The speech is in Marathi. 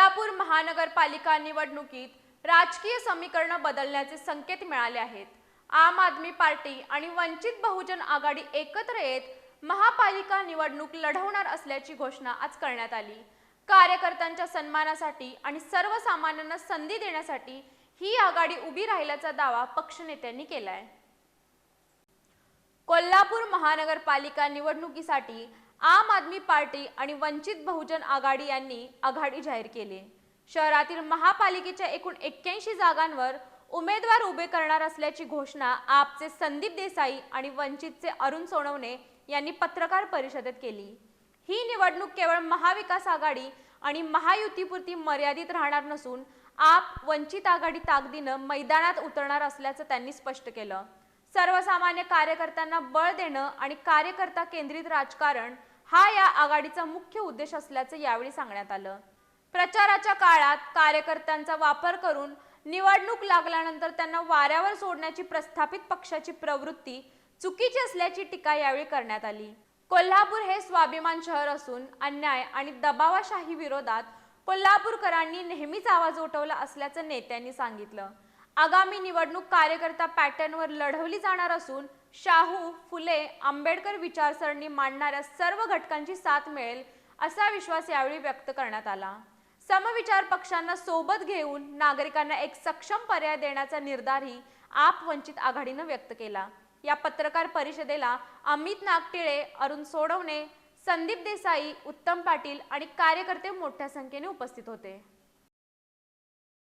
कोल्हापूर महानगरपालिका निवडणुकीत राजकीय समीकरण बदलण्याचे संकेत मिळाले आहेत। आम आदमी पार्टी आणि वंचित बहुजन आघाडी एकत्र येत महापालिका निवडणूक लढवणार असल्याची घोषणा आज करण्यात आली। कार्यकर्त्यांच्या सन्मानासाठी आणि सर्वसामान्यांना संधी देण्यासाठी ही आघाडी उभी राहिल्याचा दावा पक्षनेत्यांनी केलाय। कोल्हापूर महानगरपालिका निवडणुकीसाठी आम आदमी पार्टी आणि वंचित बहुजन आघाडी यांनी आघाडी जाहीर केली। शहरातील महापालिकेच्या एकूण 81 जागांवर उमेदवार उभे करणार असल्याची घोषणा आपचे संदीप देसाई आणि वंचितचे अरुण सोनवणे यांनी पत्रकार परिषदेत केली। ही निवडणूक केवळ महाविकास आघाडी आणि महायुतीपुरती मर्यादित राहणार नसून आप वंचित आघाडी ताकदीने मैदानात उतरणार असल्याचं त्यांनी स्पष्ट केलं। सर्वसामान्य कार्यकर्त्यांना बळ देणं आणि कार्यकर्ता केंद्रित राजकारण हा या आघाडीचा मुख्य उद्देश असल्याचं यावेळी सांगण्यात आलं। प्रचाराच्या काळात कार्यकर्त्यांचा वापर करून निवडणूक लागल्यानंतर त्यांना वाऱ्यावर सोडण्याची प्रस्थापित पक्षाची प्रवृत्ती चुकीची असल्याची टीका यावेळी करण्यात आली। कोल्हापूर हे स्वाभिमान शहर असून अन्याय आणि दबावाशाही विरोधात कोल्हापूरकरांनी नेहमीच आवाज उठवला असल्याचं नेत्यांनी सांगितलं। आगामी निवडणूक कार्यकर्ता पॅटर्नवर लढवली जाणार असून शाहू, फुले, आंबेडकर विचारसरणी मांडणाऱ्या सर्व घटकांची साथ मिळेल असा विश्वास यावेळी व्यक्त करण्यात आला। समविचार पक्षांना सोबत घेऊन नागरिकांना एक सक्षम पर्याय देण्याचा निर्धारही आप वंचित आघाडीने व्यक्त केला। या पत्रकार परिषदेला अमित नागटिळे, अरुण सोनवणे, संदीप देसाई, उत्तम पाटील आणि कार्यकर्ते मोठ्या संख्येने उपस्थित होते।